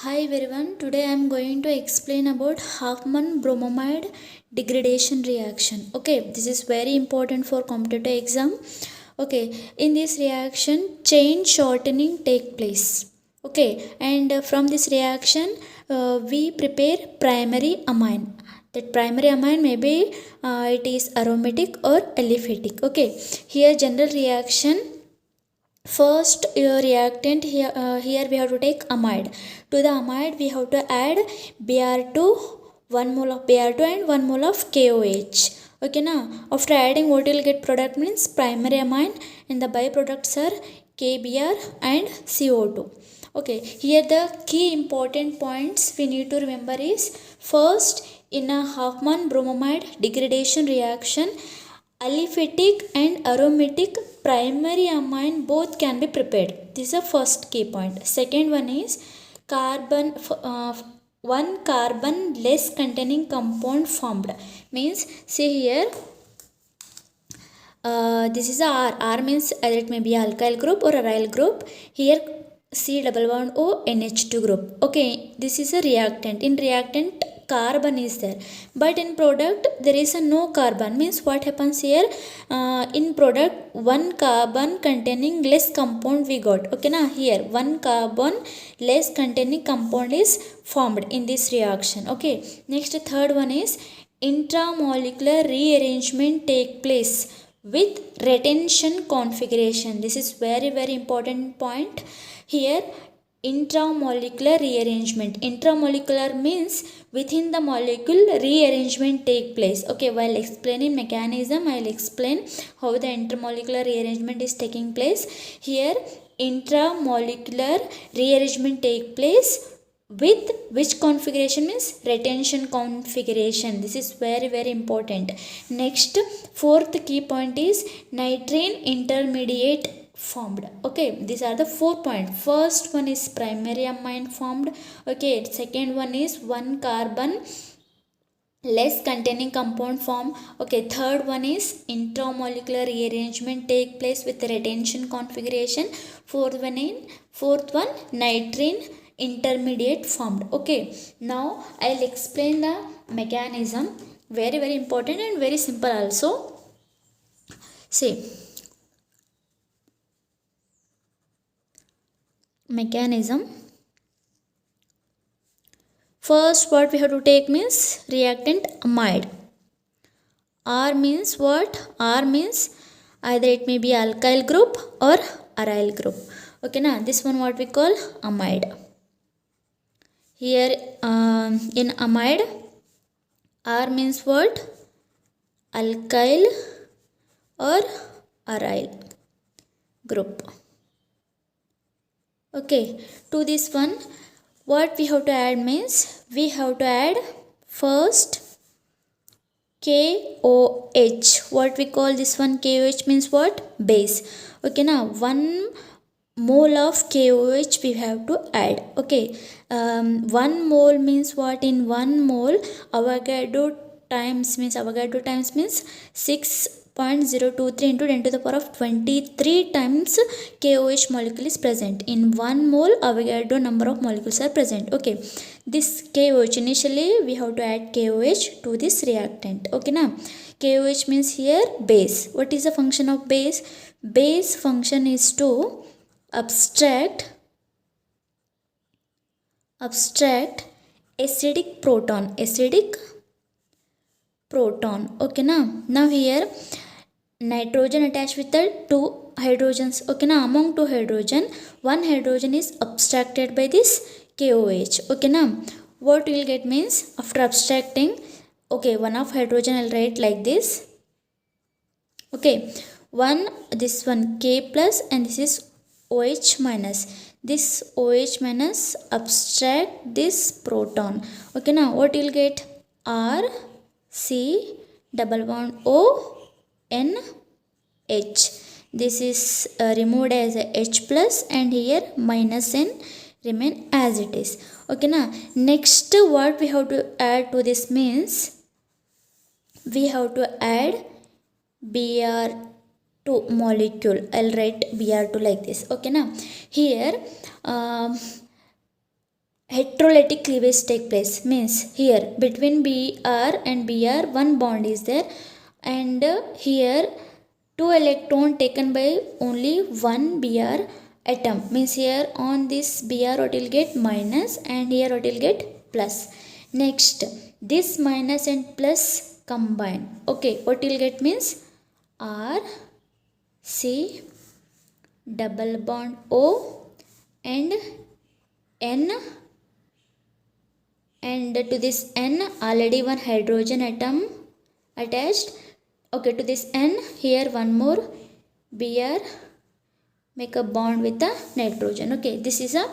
Hi everyone, today I am going to explain about Huffman bromamide degradation reaction. Okay, this is very important for competitive exam. Okay, in this reaction chain shortening take place. Okay, and from this reaction we prepare primary amine. That primary amine may be it is aromatic or aliphatic. Okay, here general reaction. First reactant here we have to take amide. To the amide we have to add Br2, 1 mole of Br2 and 1 mole of KOH. Okay now after adding what will get product means primary amine and the byproducts are KBr and CO2. Okay, here the key important points we need to remember is first in a Huffman bromamide degradation reaction aliphatic and aromatic primary amine both can be prepared. This is the first key point. Second one is carbon one carbon less containing compound formed means see here this is a R. R means either it may be alkyl group or aryl group. Here C double bond O NH2 group. Okay, this is a reactant. In reactant carbon is there, but in product there is a no carbon. Means what happens here? In product one carbon containing less compound we got. Okay na, here one carbon less containing compound is formed in this reaction. Okay, next third one is intramolecular rearrangement take place with retention configuration. This is very important point. Here intramolecular rearrangement. Intramolecular means within the molecule rearrangement take place. Okay, while explaining mechanism I will explain how the intermolecular rearrangement is taking place. Here intramolecular rearrangement take place with which configuration means retention configuration. This is very important. Next fourth key point is nitrene intermediate formed. Okay, these are the 4 points. First one is primary amine formed. Okay, second one is one carbon less containing compound form. Okay, third one is intramolecular rearrangement take place with retention configuration. Fourth one nitrene intermediate formed. Okay, now I'll explain the mechanism. Very important and very simple also. See, mechanism. First what we have to take means reactant amide. R means what? R means either it may be alkyl group or aryl group. Okay na, this one what we call amide. Here in amide R means what? Alkyl or aryl group. Okay, to this one what we have to add means we have to add first KOH. What we call this one? KOH means what? Base. Okay now 1 mole of KOH we have to add. Okay, 1 mole means what? In 1 mole Avogadro times means 6.023 into 10 to the power of 23 times KOH molecule is present. In 1 mole Avogadro number of molecules are present. Okay, this KOH initially we have to add KOH to this reactant. Okay now KOH means here base. What is the function of base? Base function is to abstract acidic proton. Okay now here nitrogen attached with the 2 hydrogens. Okay now among 2 hydrogen, 1 hydrogen is abstracted by this KOH. Okay now what we will get means after abstracting, okay, 1 of hydrogen I'll write like this. Okay, this one K plus and this is OH minus. This OH minus abstract this proton. Okay now what you will get? R C double bond O N H. This is removed as a H plus and here minus N remain as it is. Okay now next what we have to add to this means we have to add Br2 molecule. I'll write Br2 like this. Okay now here heterolytic cleavage take place. Means here between Br and Br one bond is there, and here two electron taken by only one Br atom. Means here on this Br what will get minus, and here what will get plus. Next this minus and plus combine. Okay, what will get means R C double bond O and N, and to this N already one hydrogen atom attached. Okay, to this N here one more Br make a bond with the nitrogen. Okay, this is a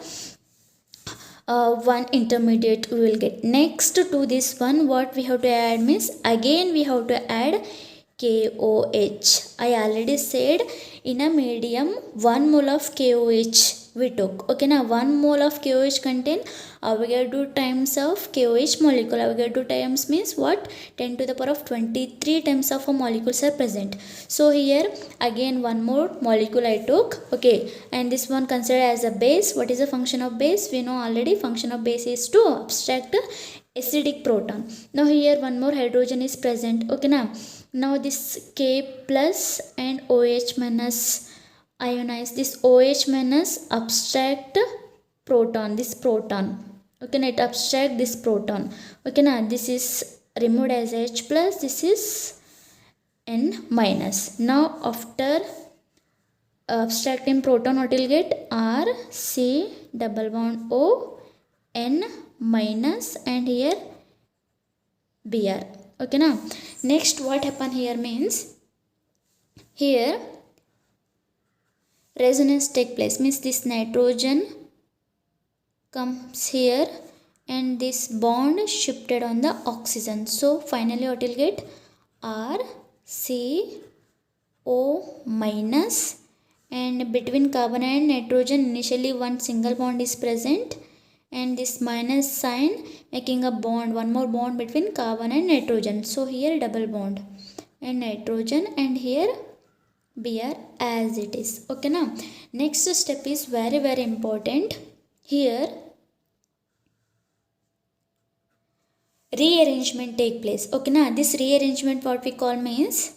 one intermediate we will get. Next to this one what we have to add means again we have to add KOH. I already said in a medium 1 mole of KOH we took. Okay, now 1 mole of KOH contain Avogadro times of KOH molecule. Avogadro times means what? 10 to the power of 23 times of a molecules are present. So here again one more molecule I took. Okay, and this one considered as a base. What is the function of base? We know already function of base is to abstract acidic proton. Now here one more hydrogen is present. Okay, now this K plus and OH minus ionize. This OH minus abstract proton, this proton. Okay, now it abstract this proton. Okay, now this is removed as H plus, this is N minus. Now after abstracting proton what will get? R C double bond O N minus, and here Br. Okay, now next what happen here means here resonance take place. Means this nitrogen comes here and this bond shifted on the oxygen. So finally what will get? R C O minus, and between carbon and nitrogen initially one single bond is present, and this minus sign making a bond, one more bond between carbon and nitrogen. So here double bond and nitrogen, and here Br as it is. Okay, now next step is very important. Here rearrangement take place. Okay, now this rearrangement what we call means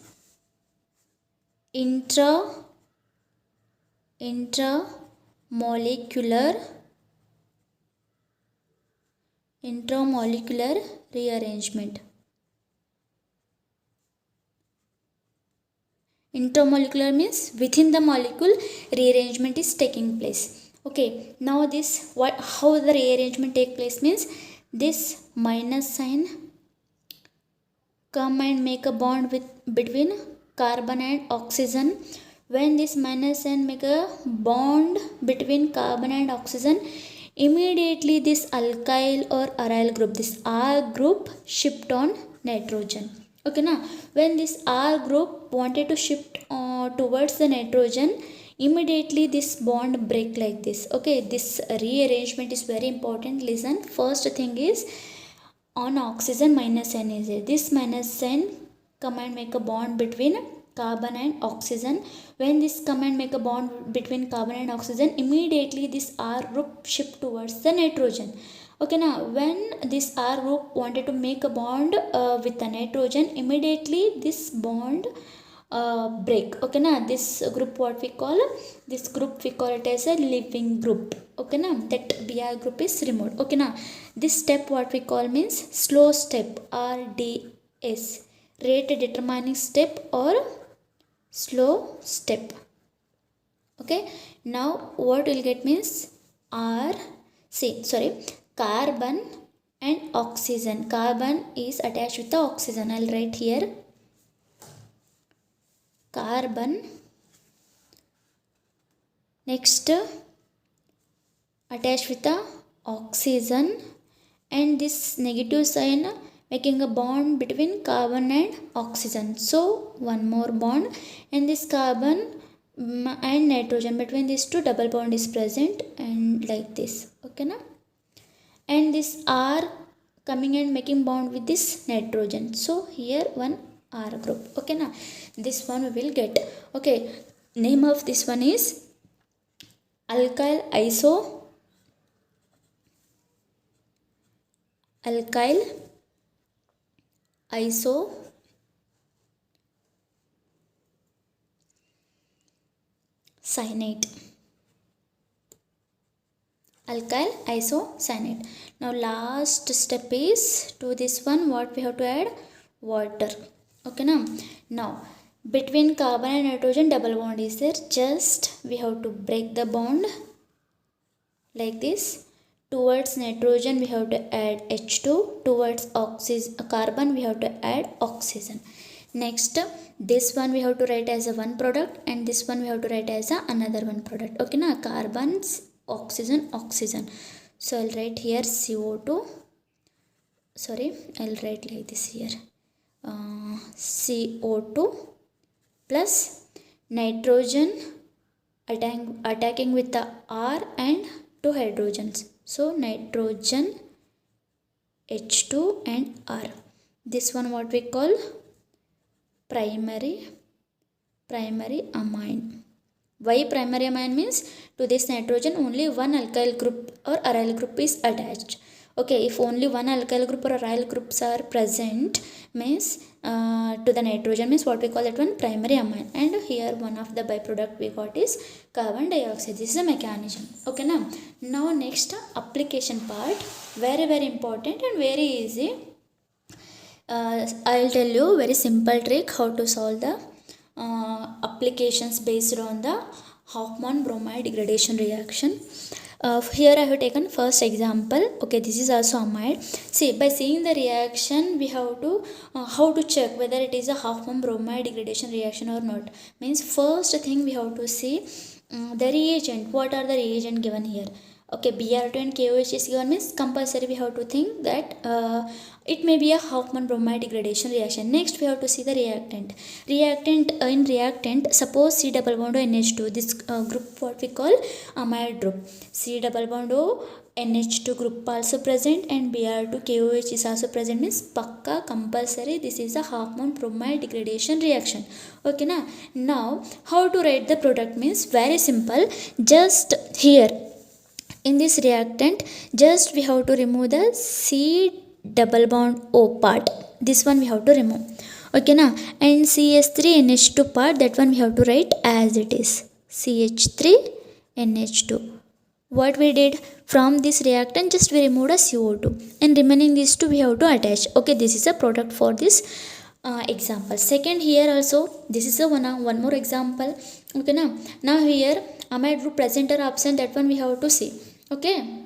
intramolecular rearrangement. Intramolecular means within the molecule rearrangement is taking place. Okay, now this how the rearrangement take place means this minus sign come and make a bond between carbon and oxygen. When this minus sign make a bond between carbon and oxygen, immediately this alkyl or aryl group, this R group shift on nitrogen. Okay, now when this R group wanted to shift towards the nitrogen, immediately this bond break like this. Okay, this rearrangement is very important. Listen, first thing is on oxygen minus n is there. This minus n come and make a bond between carbon and oxygen. When this come and make a bond between carbon and oxygen, immediately this R group shift towards the nitrogen. Okay, now when this R group wanted to make a bond with the nitrogen, immediately this bond break. Okay, now this group what we call? This group we call it as a leaving group. Okay, now that Br group is removed. Okay, now this step what we call means slow step, RDS, rate determining step or slow step. Okay, now what will get means carbon and oxygen. Carbon is attached with the oxygen. I'll write here carbon. Next attached with the oxygen, and this negative sign making a bond between carbon and oxygen. So one more bond, and this carbon and nitrogen, between these two double bond is present, and like this. Okay, now and this R coming and making bond with this nitrogen. So here one R group. Okay, now this one we will get. Okay, name of this one is alkyl alkyl isocyanate. Alkyl isocyanate. Now last step is to this one what we have to add, water. Okay now between carbon and nitrogen double bond is there, just we have to break the bond like this. Towards nitrogen we have to add H2, towards carbon we have to add oxygen. Next this one we have to write as a one product and this one we have to write as a another one product. Okay na, carbons oxygen. So I'll write here CO2, sorry I'll write like this here, CO2 plus nitrogen attacking with the R and two hydrogens, so nitrogen H2 and R. This one what we call primary amine. Why primary amine means to this nitrogen only one alkyl group or aryl group is attached. Okay, if only one alkyl group or aryl groups are present means to the nitrogen means what we call that one primary amine, and here one of the byproduct we got is carbon dioxide. This is a mechanism. Okay now next application part, very important and very easy. I'll tell you very simple trick how to solve the applications based on the Hofmann bromide degradation reaction. Here I have taken first example. Okay, this is also amide. See, by seeing the reaction we have to how to check whether it is a Hofmann bromide degradation reaction or not. Means first thing we have to see the reagent. What are the reagent given here? Okay, Br2 and KOH is given means compulsory we have to think that it may be a Hofmann bromide degradation reaction. Next we have to see the reactant. In reactant, suppose C double bond O NH2, this group what we call amide group. C double bond O NH2 group also present and Br2 KOH is also present means pakka compulsory this is a Hofmann bromide degradation reaction. Okay now how to write the product means very simple. Just here in this reactant just we have to remove the C double bond O part, this one we have to remove. Okay and CH3 NH2 part, that one we have to write as it is, CH3 NH2. What we did from this reactant, just we removed a CO2 and remaining these two we have to attach. Okay, this is a product for this example. Second here also this is a one more example. Okay now here amide group present or absent, that one we have to see. Okay,